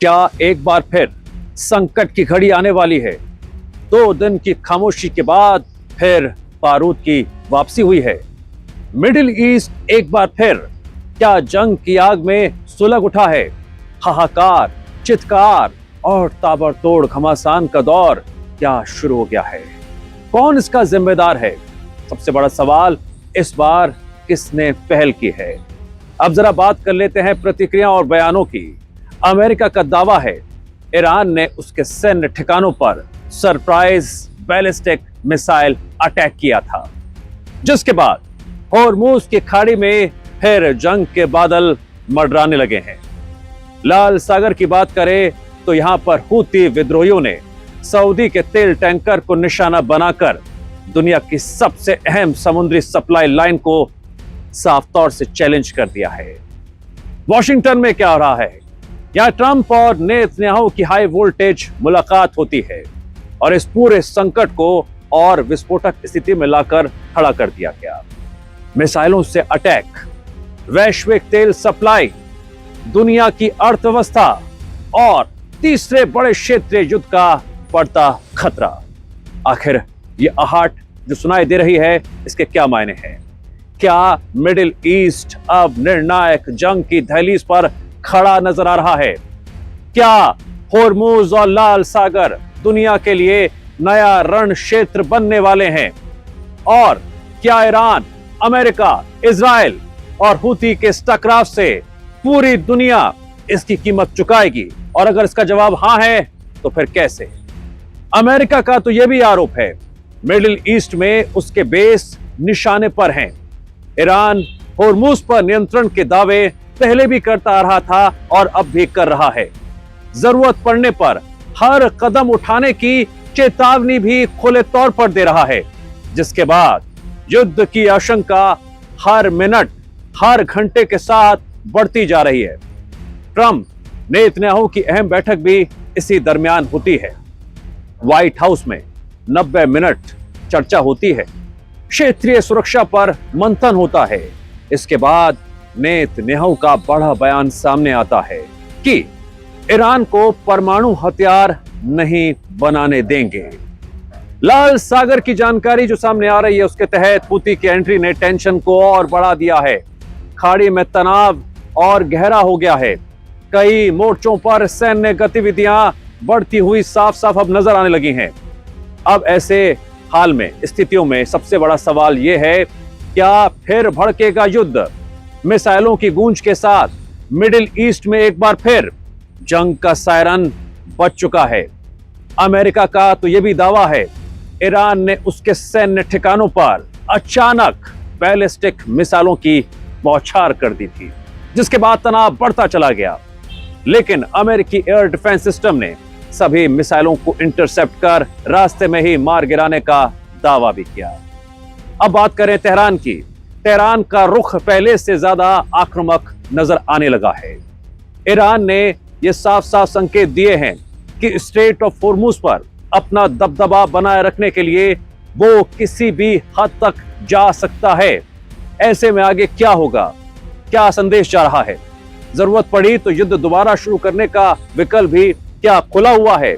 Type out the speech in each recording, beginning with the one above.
क्या एक बार फिर संकट की घड़ी आने वाली है? 2 दिन की खामोशी के बाद फिर बारूद की वापसी हुई है। मिडिल ईस्ट एक बार फिर क्या जंग की आग में सुलग उठा है? हाहाकार, चित्कार और ताबड़तोड़ घमासान का दौर क्या शुरू हो गया है? कौन इसका जिम्मेदार है? सबसे बड़ा सवाल इस बार किसने पहल की है? अब जरा बात कर लेते हैं प्रतिक्रिया और बयानों की। अमेरिका का दावा है ईरान ने उसके सैन्य ठिकानों पर सरप्राइज बैलिस्टिक मिसाइल अटैक किया था, जिसके बाद होर्मुज की खाड़ी में फिर जंग के बादल मंडराने लगे हैं। लाल सागर की बात करें तो यहां पर हूती विद्रोहियों ने सऊदी के तेल टैंकर को निशाना बनाकर दुनिया की सबसे अहम समुद्री सप्लाई लाइन को साफ तौर से चैलेंज कर दिया है। वॉशिंगटन में क्या हो रहा है? यहां ट्रंप और नेतन्याहू की हाई वोल्टेज मुलाकात होती है और इस पूरे संकट को और विस्फोटक स्थिति में लाकर खड़ा कर दिया गया। मिसाइलों से अटैक, वैश्विक तेल सप्लाई, दुनिया की अर्थव्यवस्था और तीसरे बड़े क्षेत्रीय युद्ध का बढ़ता खतरा। आखिर ये आहट जो सुनाई दे रही है, इसके क्या मायने हैं? क्या मिडिल ईस्ट अब निर्णायक जंग की दहलीज पर खड़ा नजर आ रहा है? क्या होर्मुज और लाल सागर दुनिया के लिए नया रण क्षेत्र बनने वाले हैं? और क्या ईरान, अमेरिका, इजराइल और हूती के इस टकराव से पूरी दुनिया इसकी कीमत चुकाएगी? और अगर इसका जवाब हां है तो फिर कैसे? अमेरिका का तो यह भी आरोप है मिडिल ईस्ट में उसके बेस निशाने पर हैं। ईरान होर्मुज पर नियंत्रण के दावे पहले भी करता आ रहा था और अब भी कर रहा है। जरूरत पड़ने पर हर कदम उठाने की चेतावनी भी खुले तौर पर दे रहा है, जिसके बाद युद्ध की आशंका हर मिनट, हर घंटे के साथ बढ़ती जा रही है। ट्रंप नेतन्याहू की अहम बैठक भी इसी दरमियान होती है। व्हाइट हाउस में 90 मिनट चर्चा होती है, क्षेत्रीय सुरक्षा पर मंथन होता है। इसके बाद नेतन्याहू का बड़ा बयान सामने आता है कि ईरान को परमाणु हथियार नहीं बनाने देंगे। लाल सागर की जानकारी जो सामने आ रही है, उसके तहत हूती की एंट्री ने टेंशन को और बढ़ा दिया है। खाड़ी में तनाव और गहरा हो गया है। कई मोर्चों पर सैन्य गतिविधियां बढ़ती हुई साफ साफ अब नजर आने लगी हैं। अब ऐसे हाल में, स्थितियों में सबसे बड़ा सवाल यह है, क्या फिर भड़केगा युद्ध? मिसाइलों की गूंज के साथ मिडिल ईस्ट में एक बार फिर जंग का सायरन बज चुका है। अमेरिका का तो यह भी दावा है ईरान ने उसके सैन्य ठिकानों पर अचानक बैलिस्टिक मिसाइलों की बौछार कर दी थी, जिसके बाद तनाव बढ़ता चला गया। लेकिन अमेरिकी एयर डिफेंस सिस्टम ने सभी मिसाइलों को इंटरसेप्ट कर रास्ते में ही मार गिराने का दावा भी किया। अब बात करें तेहरान की। तेहरान का रुख पहले से ज्यादा आक्रामक नजर आने लगा है। ईरान ने यह साफ साफ संकेत दिए हैं कि स्ट्रेट ऑफ होर्मुज पर अपना दबदबा बनाए रखने के लिए वो किसी भी हद तक जा सकता है। ऐसे में आगे क्या होगा? क्या संदेश जा रहा है? जरूरत पड़ी तो युद्ध दोबारा शुरू करने का विकल्प भी क्या खुला हुआ है?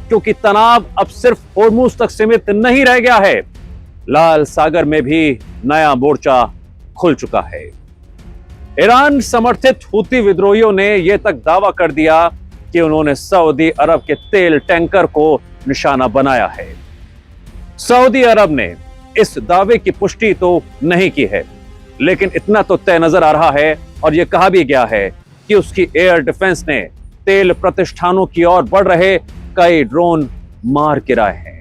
क्योंकि तनाव अब सिर्फ होर्मुज तक सीमित नहीं रह गया है, लाल सागर में भी नया मोर्चा खुल चुका है। ईरान समर्थित हूती विद्रोहियों ने यह तक दावा कर दिया कि उन्होंने सऊदी अरब के तेल टैंकर को निशाना बनाया है। सऊदी अरब ने इस दावे की पुष्टि तो नहीं की है, लेकिन इतना तो तय नजर आ रहा है और यह कहा भी गया है कि उसकी एयर डिफेंस ने तेल प्रतिष्ठानों की ओर बढ़ रहे कई ड्रोन मार गिराए हैं।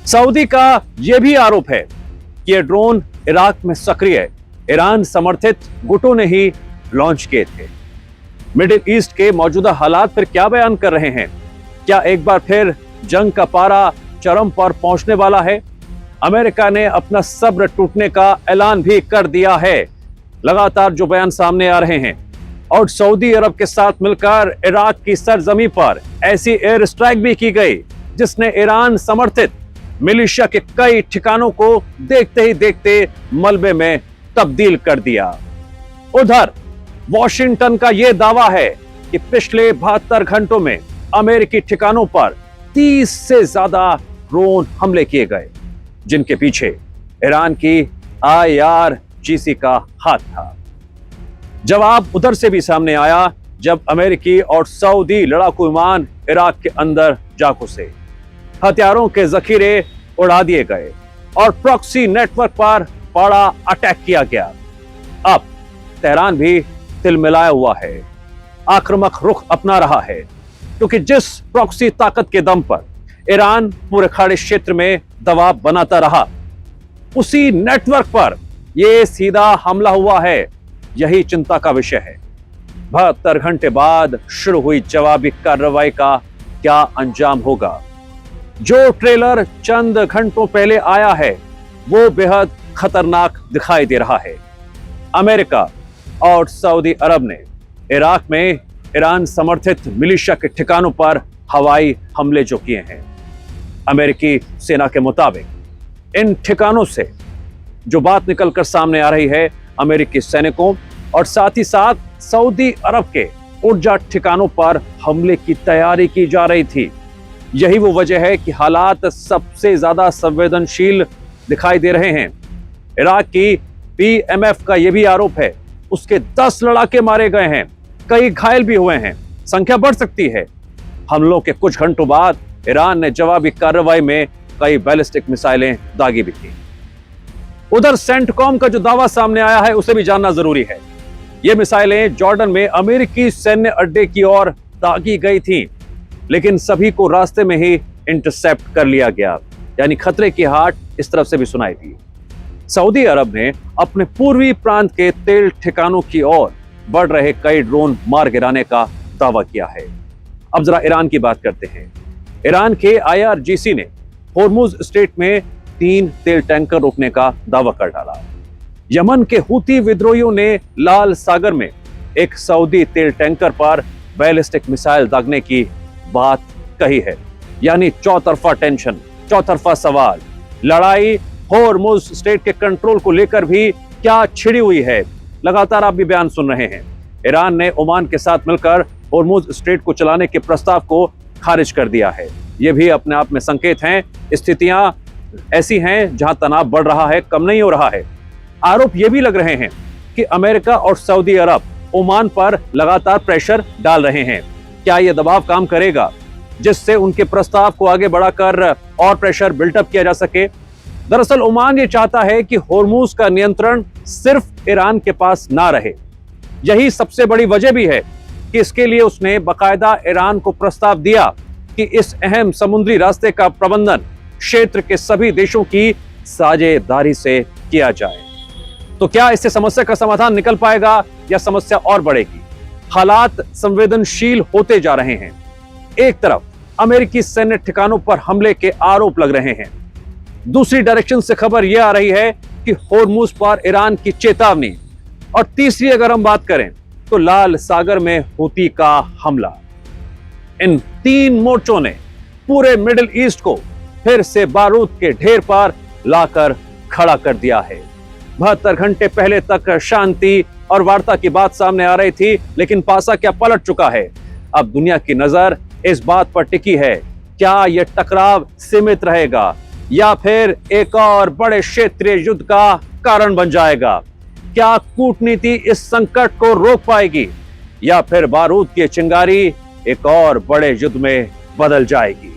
सऊदी का यह भी आरोप है कि ये ड्रोन इराक में सक्रिय ईरान समर्थित गुटों ने ही लॉन्च किए थे। मिडिल ईस्ट के मौजूदा हालात पर क्या बयान कर रहे हैं? क्या एक बार फिर जंग का पारा चरम पर पहुंचने वाला है? अमेरिका ने अपना सब्र टूटने का ऐलान भी कर दिया है। लगातार जो बयान सामने आ रहे हैं, और सऊदी अरब के साथ मिलकर इराक की सरजमी पर ऐसी एयर स्ट्राइक भी की गई जिसने ईरान समर्थित मिलिशिया के कई ठिकानों को देखते ही देखते मलबे में तब्दील कर दिया। उधर वॉशिंगटन का यह दावा है कि पिछले 72 घंटों में अमेरिकी ठिकानों पर 30 से ज्यादा ड्रोन हमले किए गए, जिनके पीछे ईरान की IRGC का हाथ था। जवाब उधर से भी सामने आया जब अमेरिकी और सऊदी लड़ाकू विमान इराक के अंदर जा घुसे, हथियारों के जखीरे उड़ा दिए गए और प्रॉक्सी नेटवर्क पर बड़ा अटैक किया गया। अब तेहरान भी तिलमिलाया हुआ है, आक्रामक रुख अपना रहा है, क्योंकि जिस प्रॉक्सी ताकत के दम पर ईरान पूरे खाड़ी क्षेत्र में दबाव बनाता रहा, उसी नेटवर्क पर यह सीधा हमला हुआ है। यही चिंता का विषय है। 72 घंटे बाद शुरू हुई जवाबी कार्रवाई का क्या अंजाम होगा? जो ट्रेलर चंद घंटों पहले आया है वो बेहद खतरनाक दिखाई दे रहा है। अमेरिका और सऊदी अरब ने इराक में ईरान समर्थित मिलिशिया के ठिकानों पर हवाई हमले जो किए हैं। अमेरिकी सेना के मुताबिक इन ठिकानों से जो बात निकलकर सामने आ रही है, अमेरिकी सैनिकों और साथ ही साथ सऊदी अरब के ऊर्जा ठिकानों पर हमले की तैयारी की जा रही थी। यही वो वजह है कि हालात सबसे ज्यादा संवेदनशील दिखाई दे रहे हैं। इराक की PMF का यह भी आरोप है उसके 10 लड़ाके मारे गए हैं, कई घायल भी हुए हैं, संख्या बढ़ सकती है। हमलों के कुछ घंटों बाद ईरान ने जवाबी कार्रवाई में कई बैलिस्टिक मिसाइलें दागी भी थी। उधर सेंटकॉम का जो दावा सामने आया है उसे भी जानना जरूरी है। ये मिसाइलें जॉर्डन में अमेरिकी सैन्य अड्डे की ओर दागी गई थी, लेकिन सभी को रास्ते में ही इंटरसेप्ट कर लिया गया, यानी खतरे की हाट इस तरफ से भी सुनाई दी। सऊदी अरब ने अपने पूर्वी प्रांत के तेल ठिकानों की ओर बढ़ रहे कई ड्रोन मार गिराने का दावा किया है। अब जरा ईरान की बात करते हैं। ईरान के IRGC ने होर्मुज स्ट्रेट में 3 तेल टैंकर रोकने का दावा कर डाला। यमन के हूती विद्रोहियों ने लाल सागर में एक सऊदी तेल टैंकर पर बैलिस्टिक मिसाइल दागने की बात कही है, यानी चौतरफा टेंशन, चौतरफा सवाल। लड़ाई होर्मुज स्ट्रेट के कंट्रोल को लेकर भी क्या छिड़ी हुई है, लगातार आप भी बयान सुन रहे हैं। ईरान ने ओमान के साथ मिलकर होर्मुज स्ट्रेट को चलाने के प्रस्ताव को खारिज कर दिया है। यह भी अपने आप में संकेत हैं, स्थितियां ऐसी हैं जहां तनाव बढ़ रहा है, कम नहीं हो रहा है। आरोप ये भी लग रहे हैं कि अमेरिका और सऊदी अरब ओमान पर लगातार प्रेशर डाल रहे हैं। क्या यह दबाव काम करेगा जिससे उनके प्रस्ताव को आगे बढ़ाकर और प्रेशर बिल्टअप किया जा सके? दरअसल ओमान ये चाहता है कि होर्मुज का नियंत्रण सिर्फ ईरान के पास ना रहे। यही सबसे बड़ी वजह भी है कि इसके लिए उसने बाकायदा ईरान को प्रस्ताव दिया कि इस अहम समुद्री रास्ते का प्रबंधन क्षेत्र के सभी देशों की साझेदारी से किया जाए। तो क्या इससे समस्या का समाधान निकल पाएगा या समस्या और बढ़ेगी? हालात संवेदनशील होते जा रहे हैं। एक तरफ अमेरिकी सैन्य ठिकानों पर हमले के आरोप लग रहे हैं, दूसरी डायरेक्शन से खबर यह आ रही है कि होर्मुज पर ईरान की चेतावनी, और तीसरी अगर हम बात करें तो लाल सागर में हूती का हमला। इन 3 मोर्चों ने पूरे मिडिल ईस्ट को फिर से बारूद के ढेर पर लाकर खड़ा कर दिया है। 72 घंटे पहले तक शांति और वार्ता की बात सामने आ रही थी, लेकिन पासा क्या पलट चुका है। अब दुनिया की नजर इस बात पर टिकी है, क्या यह टकराव सीमित रहेगा या फिर एक और बड़े क्षेत्रीय युद्ध का कारण बन जाएगा? क्या कूटनीति इस संकट को रोक पाएगी या फिर बारूद की चिंगारी एक और बड़े युद्ध में बदल जाएगी?